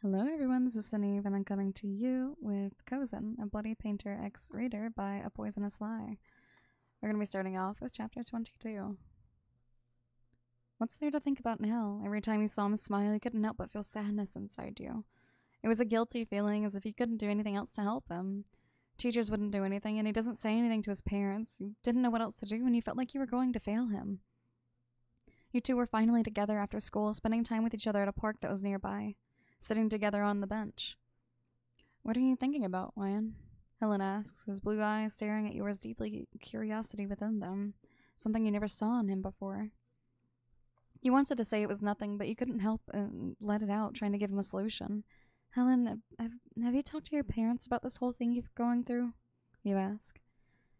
Hello everyone, this is Suneve, and I'm coming to you with Cozen, a Bloody Painter X-Reader by A Poisonous Lie. We're going to be starting off with Chapter 22. What's there to think about now? Every time you saw him smile, you couldn't help but feel sadness inside you. It was a guilty feeling, as if you couldn't do anything else to help him. Teachers wouldn't do anything, and he doesn't say anything to his parents. You didn't know what else to do, and you felt like you were going to fail him. You two were finally together after school, spending time with each other at a park that was nearby, sitting together on the bench. "What are you thinking about, Ryan?" Helen asks, his blue eyes staring at yours, deeply curiosity within them, something you never saw in him before. You wanted to say it was nothing, but you couldn't help and let it out, trying to give him a solution. "Helen, have you talked to your parents about this whole thing you're going through?" you ask.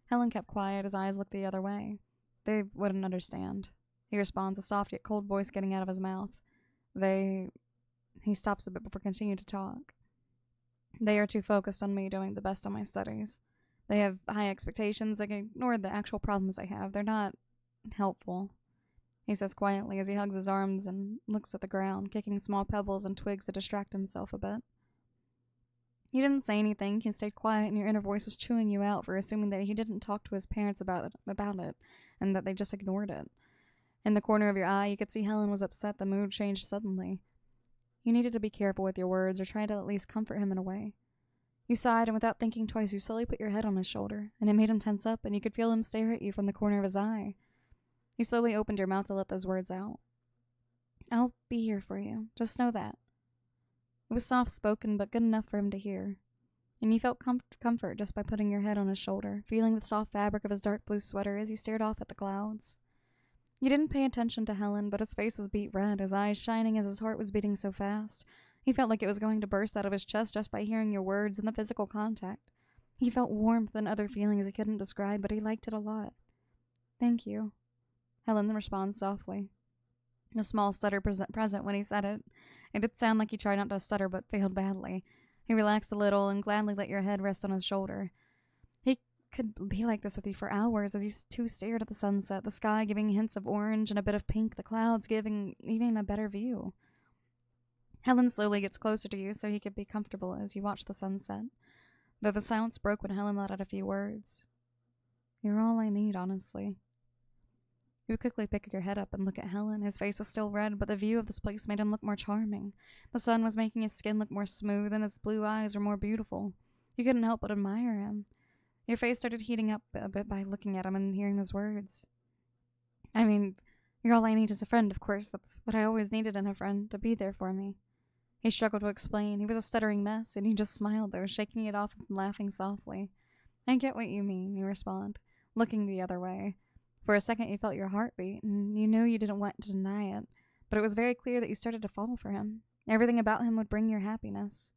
Helen kept quiet, his eyes looked the other way. "They wouldn't understand," he responds, a soft yet cold voice getting out of his mouth. He stops a bit before continuing to talk. "They are too focused on me doing the best on my studies. They have high expectations and ignore the actual problems I have. They're not helpful," he says quietly as he hugs his arms and looks at the ground, kicking small pebbles and twigs to distract himself a bit. You didn't say anything. You stayed quiet, and your inner voice was chewing you out for assuming that he didn't talk to his parents about it, and that they just ignored it. In the corner of your eye, you could see Helen was upset. The mood changed suddenly. You needed to be careful with your words, or try to at least comfort him in a way. You sighed, and without thinking twice, you slowly put your head on his shoulder, and it made him tense up, and you could feel him stare at you from the corner of his eye. You slowly opened your mouth to let those words out. "I'll be here for you. Just know that." It was soft-spoken, but good enough for him to hear. And you felt comfort just by putting your head on his shoulder, feeling the soft fabric of his dark blue sweater as you stared off at the clouds. You didn't pay attention to Helen, but his face was beet red, his eyes shining as his heart was beating so fast. He felt like it was going to burst out of his chest just by hearing your words and the physical contact. He felt warmth and other feelings he couldn't describe, but he liked it a lot. "Thank you," Helen responds softly. A small stutter present when he said it. It did sound like he tried not to stutter but failed badly. He relaxed a little and gladly let your head rest on his shoulder. He could be like this with you for hours as you two stared at the sunset, the sky giving hints of orange and a bit of pink, the clouds giving even a better view. Helen slowly gets closer to you so he could be comfortable as you watch the sunset, though the silence broke when Helen let out a few words. "You're all I need, honestly." You quickly pick your head up and look at Helen. His face was still red, but the view of this place made him look more charming. The sun was making his skin look more smooth, and his blue eyes were more beautiful. You couldn't help but admire him. Your face started heating up a bit by looking at him and hearing those words. "I mean, you're all I need as a friend, of course. That's what I always needed in a friend, to be there for me." He struggled to explain. He was a stuttering mess, and he just smiled though, shaking it off and laughing softly. "I get what you mean," you respond, looking the other way. For a second you felt your heart beat, and you knew you didn't want to deny it, but it was very clear that you started to fall for him. Everything about him would bring your happiness.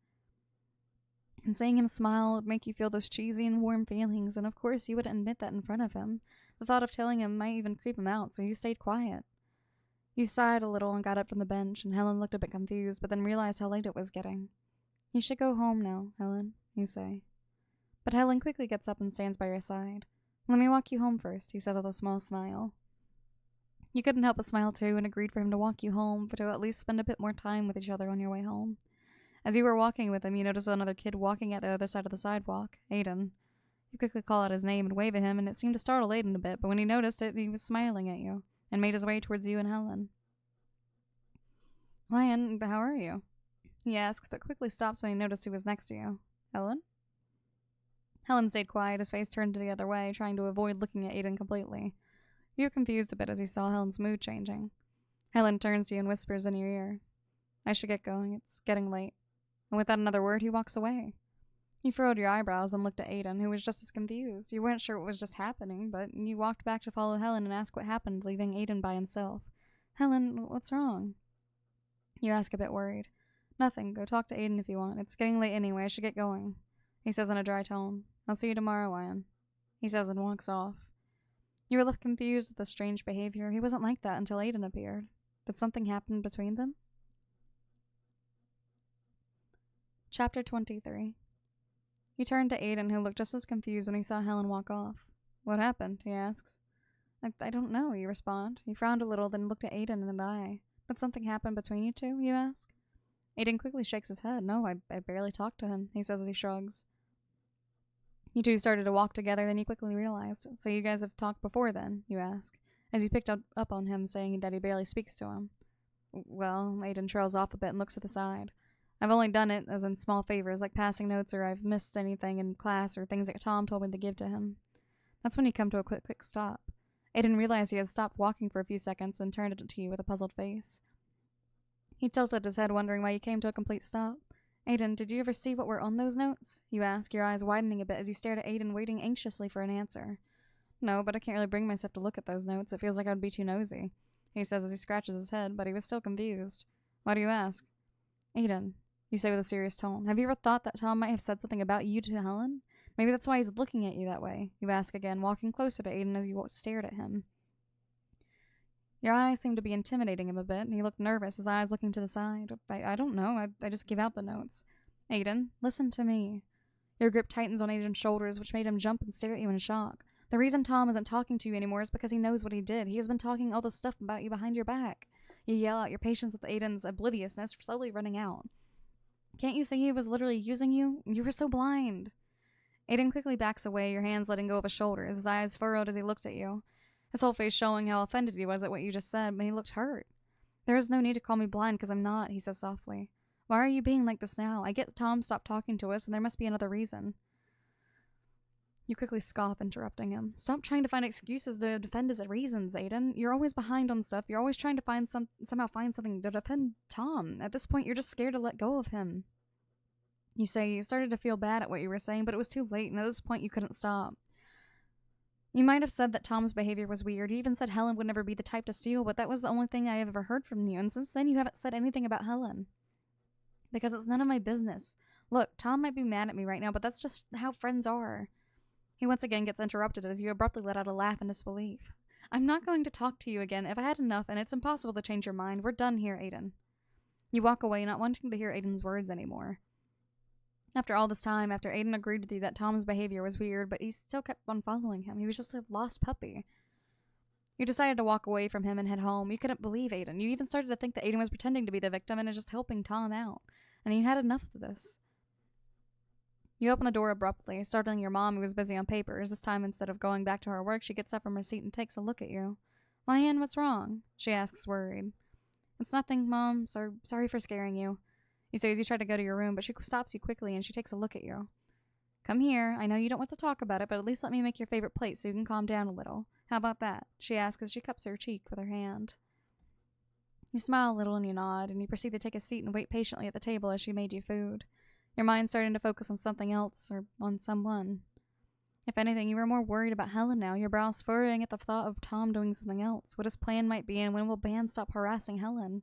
And seeing him smile would make you feel those cheesy and warm feelings, and of course you wouldn't admit that in front of him. The thought of telling him might even creep him out, so you stayed quiet. You sighed a little and got up from the bench, and Helen looked a bit confused, but then realized how late it was getting. "You should go home now, Helen," you say. But Helen quickly gets up and stands by your side. "Let me walk you home first," he says with a small smile. You couldn't help but smile too, and agreed for him to walk you home, but to at least spend a bit more time with each other on your way home. As you were walking with him, you noticed another kid walking at the other side of the sidewalk, Aiden. You quickly call out his name and wave at him, and it seemed to startle Aiden a bit, but when he noticed it, he was smiling at you, and made his way towards you and Helen. "Ryan, how are you?" he asks, but quickly stops when he noticed who was next to you. "Helen?" Helen stayed quiet, his face turned the other way, trying to avoid looking at Aiden completely. You were confused a bit as he saw Helen's mood changing. Helen turns to you and whispers in your ear, "I should get going, it's getting late." And without another word, he walks away. You furrowed your eyebrows and looked at Aiden, who was just as confused. You weren't sure what was just happening, but you walked back to follow Helen and ask what happened, leaving Aiden by himself. "Helen, what's wrong?" You ask a bit worried. "Nothing, go talk to Aiden if you want. It's getting late anyway, I should get going," he says in a dry tone. "I'll see you tomorrow, Ryan," he says and walks off. You were left confused with the strange behavior. He wasn't like that until Aiden appeared. Did something happen between them? Chapter 23. You turned to Aiden, who looked just as confused when he saw Helen walk off. "What happened?" he asks. I don't know," you respond. You frowned a little, then looked at Aiden in the eye. "Did something happen between you two?" you ask. Aiden quickly shakes his head. No, I barely talked to him, he says as he shrugs. You two started to walk together, then you quickly realized. So you guys have talked before then, you ask, as you picked up on him saying that he barely speaks to him. Well, Aiden trails off a bit and looks to the side. I've only done it as in small favors, like passing notes or I've missed anything in class or things that Tom told me to give to him. That's when you come to a quick stop. Aiden realized he had stopped walking for a few seconds and turned it to you with a puzzled face. He tilted his head, wondering why you came to a complete stop. Aiden, did you ever see what were on those notes? You ask, your eyes widening a bit as you stared at Aiden, waiting anxiously for an answer. No, but I can't really bring myself to look at those notes. It feels like I would be too nosy, he says as he scratches his head, but he was still confused. Why do you ask? Aiden, you say with a serious tone, have you ever thought that Tom might have said something about you to Helen? Maybe that's why he's looking at you that way, you ask again, walking closer to Aiden as you stared at him. Your eyes seemed to be intimidating him a bit, and he looked nervous, his eyes looking to the side. I don't know, I just give out the notes. Aiden, listen to me. Your grip tightens on Aiden's shoulders, which made him jump and stare at you in shock. The reason Tom isn't talking to you anymore is because he knows what he did. He has been talking all this stuff about you behind your back. You yell out, your patience with Aiden's obliviousness slowly running out. Can't you see he was literally using you? You were so blind. Aiden quickly backs away, your hands letting go of his shoulders, his eyes furrowed as he looked at you. His whole face showing how offended he was at what you just said, but he looked hurt. There is no need to call me blind because I'm not, he says softly. Why are you being like this now? I get Tom stopped talking to us, and there must be another reason. You quickly scoff, interrupting him. Stop trying to find excuses to defend his reasons, Aiden. You're always behind on stuff. You're always trying to somehow find something to defend Tom. At this point, you're just scared to let go of him. You say you started to feel bad at what you were saying, but it was too late, and at this point, you couldn't stop. You might have said that Tom's behavior was weird. You even said Helen would never be the type to steal, but that was the only thing I have ever heard from you, and since then, you haven't said anything about Helen. Because it's none of my business. Look, Tom might be mad at me right now, but that's just how friends are. He once again gets interrupted as you abruptly let out a laugh in disbelief. I'm not going to talk to you again. If I had enough, and it's impossible to change your mind, we're done here, Aiden. You walk away, not wanting to hear Aiden's words anymore. After all this time, after Aiden agreed with you that Tom's behavior was weird, but he still kept on following him. He was just a lost puppy. You decided to walk away from him and head home. You couldn't believe Aiden. You even started to think that Aiden was pretending to be the victim and is just helping Tom out. And you had enough of this. You open the door abruptly, startling your mom, who was busy on papers. This time, instead of going back to her work, she gets up from her seat and takes a look at you. "My Ann, what's wrong?" she asks, worried. "It's nothing, Mom. Sorry for scaring you," you say as you try to go to your room, but she stops you quickly and she takes a look at you. "Come here. I know you don't want to talk about it, but at least let me make your favorite plate so you can calm down a little. How about that?" she asks as she cups her cheek with her hand. You smile a little and you nod, and you proceed to take a seat and wait patiently at the table as she made you food. Your mind starting to focus on something else, or on someone. If anything, you were more worried about Helen now, your brows furrowing at the thought of Tom doing something else, what his plan might be, and when will Ben stop harassing Helen.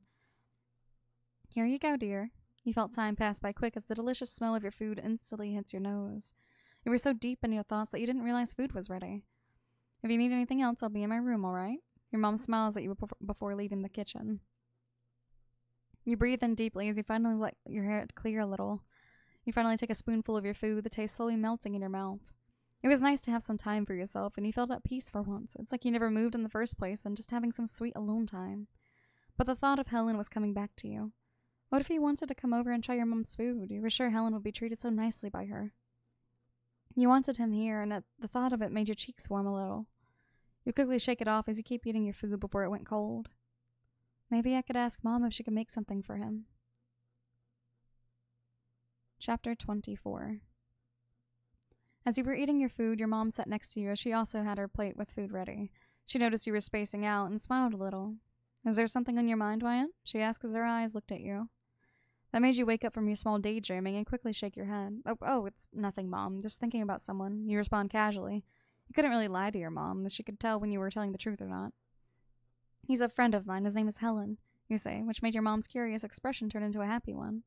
"Here you go, dear." You felt time pass by quick as the delicious smell of your food instantly hits your nose. You were so deep in your thoughts that you didn't realize food was ready. "If you need anything else, I'll be in my room, alright?" Your mom smiles at you before leaving the kitchen. You breathe in deeply as you finally let your head clear a little. You finally take a spoonful of your food, the taste slowly melting in your mouth. It was nice to have some time for yourself, and you felt at peace for once. It's like you never moved in the first place and just having some sweet alone time. But the thought of Helen was coming back to you. What if you wanted to come over and try your mom's food? You were sure Helen would be treated so nicely by her. You wanted him here, and the thought of it made your cheeks warm a little. You quickly shake it off as you keep eating your food before it went cold. Maybe I could ask Mom if she could make something for him. Chapter 24. As you were eating your food, your mom sat next to you as she also had her plate with food ready. She noticed you were spacing out and smiled a little. "Is there something on your mind, Wyatt?" she asked as her eyes looked at you. That made you wake up from your small daydreaming and quickly shake your head. Oh, it's nothing, Mom. Just thinking about someone." You respond casually. You couldn't really lie to your mom, as she could tell when you were telling the truth or not. "He's a friend of mine. His name is Helen," you say, which made your mom's curious expression turn into a happy one.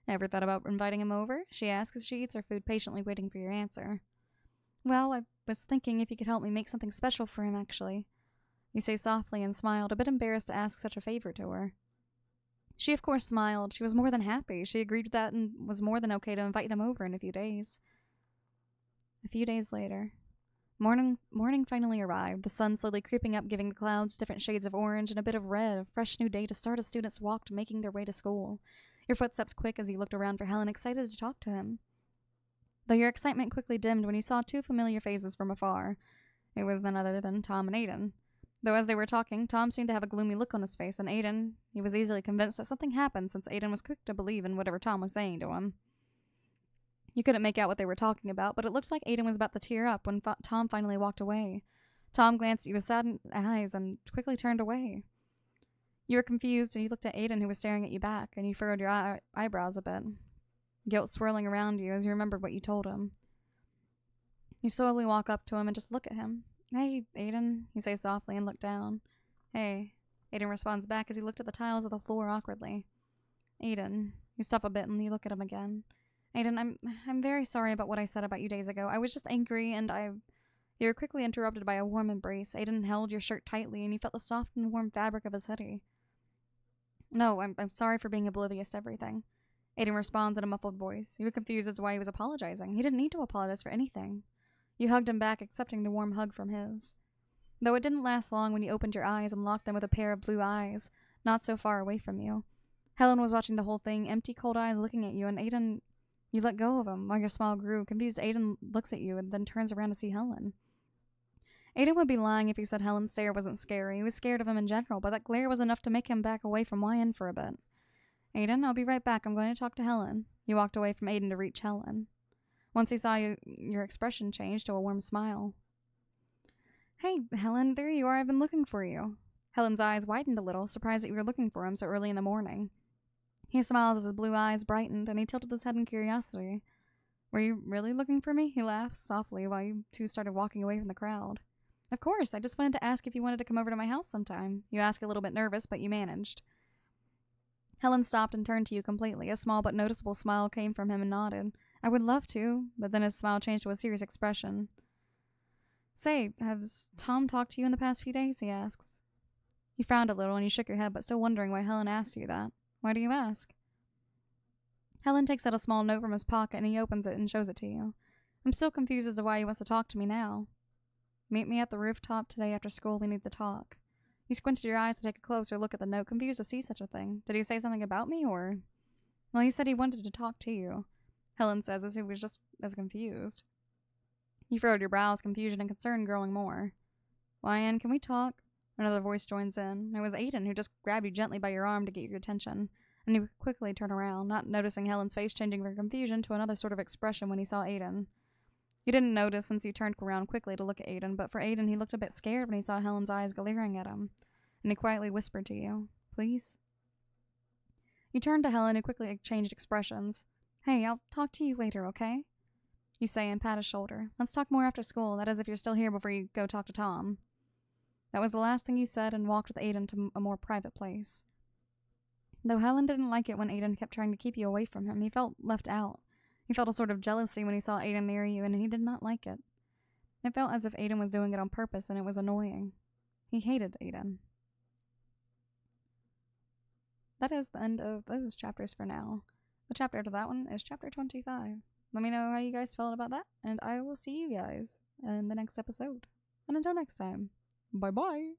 "Ever thought about inviting him over?" she asks as she eats her food, patiently waiting for your answer. "Well, I was thinking if you could help me make something special for him, actually," you say softly and smiled, a bit embarrassed to ask such a favor to her. She, of course, smiled. She was more than happy. She agreed with that and was more than okay to invite him over in a few days. A few days later. Morning finally arrived, the sun slowly creeping up, giving the clouds different shades of orange and a bit of red, a fresh new day to start a student's walk to making their way to school. your footsteps quick as you looked around for Helen, excited to talk to him. Though your excitement quickly dimmed when you saw two familiar faces from afar. It was none other than Tom and Aiden. Though as they were talking, Tom seemed to have a gloomy look on his face, and Aiden, he was easily convinced that something happened since Aiden was quick to believe in whatever Tom was saying to him. You couldn't make out what they were talking about, but it looked like Aiden was about to tear up when Tom finally walked away. Tom glanced at you with saddened eyes and quickly turned away. You were confused, and you looked at Aiden, who was staring at you back, and you furrowed your eyebrows a bit, guilt swirling around you as you remembered what you told him. You slowly walk up to him and just look at him. "Hey, Aiden," you say softly and look down. "Hey." Aiden responds back as he looked at the tiles of the floor awkwardly. "Aiden." You stop a bit and you look at him again. "Aiden, I'm very sorry about what I said about you days ago. I was just angry and You were quickly interrupted by a warm embrace. Aiden held your shirt tightly and you felt the soft and warm fabric of his hoodie. "No, I'm sorry for being oblivious to everything." Aiden responds in a muffled voice. You were confused as to why he was apologizing. He didn't need to apologize for anything. You hugged him back, accepting the warm hug from his. Though it didn't last long when you opened your eyes and locked them with a pair of blue eyes, not so far away from you. Helen was watching the whole thing, empty, cold eyes looking at you, and Aiden, you let go of him while your smile grew. Confused, Aiden looks at you and then turns around to see Helen. Aiden would be lying if he said Helen's stare wasn't scary. He was scared of him in general, but that glare was enough to make him back away from YN for a bit. "Aiden, I'll be right back. I'm going to talk to Helen." You walked away from Aiden to reach Helen. Once he saw you, your expression changed to a warm smile. "Hey, Helen, there you are. I've been looking for you." Helen's eyes widened a little, surprised that you were looking for him so early in the morning. He smiled as his blue eyes brightened, and he tilted his head in curiosity. "Were you really looking for me?" He laughed softly while you two started walking away from the crowd. "Of course. I just wanted to ask if you wanted to come over to my house sometime." You asked a little bit nervous, but you managed. Helen stopped and turned to you completely. A small but noticeable smile came from him and nodded. "I would love to," but then his smile changed to a serious expression. "Say, has Tom talked to you in the past few days?" he asks. You frowned a little and you shook your head, but still wondering why Helen asked you that. "Why do you ask?" Helen takes out a small note from his pocket and he opens it and shows it to you. "I'm still confused as to why he wants to talk to me now." "Meet me at the rooftop today after school. We need to talk." You squinted your eyes to take a closer look at the note, confused to see such a thing. Did he say something about me, or? "Well, he said he wanted to talk to you," Helen says as if he was just as confused. You furrowed your brows, confusion and concern growing more. "YN, can we talk?" Another voice joins in. It was Aiden, who just grabbed you gently by your arm to get your attention, and you quickly turned around, not noticing Helen's face changing from confusion to another sort of expression when he saw Aiden. You didn't notice since you turned around quickly to look at Aiden, but for Aiden, he looked a bit scared when he saw Helen's eyes glaring at him, and he quietly whispered to you, "Please?" You turned to Helen, who quickly exchanged expressions. "Hey, I'll talk to you later, okay?" You say and pat his shoulder. "Let's talk more after school, that is if you're still here before you go talk to Tom." That was the last thing you said and walked with Aiden to a more private place. Though Helen didn't like it when Aiden kept trying to keep you away from him, he felt left out. He felt a sort of jealousy when he saw Aiden near you, and he did not like it. It felt as if Aiden was doing it on purpose, and it was annoying. He hated Aiden. That is the end of those chapters for now. The chapter after that one is chapter 25. Let me know how you guys felt about that, and I will see you guys in the next episode. And until next time, bye-bye.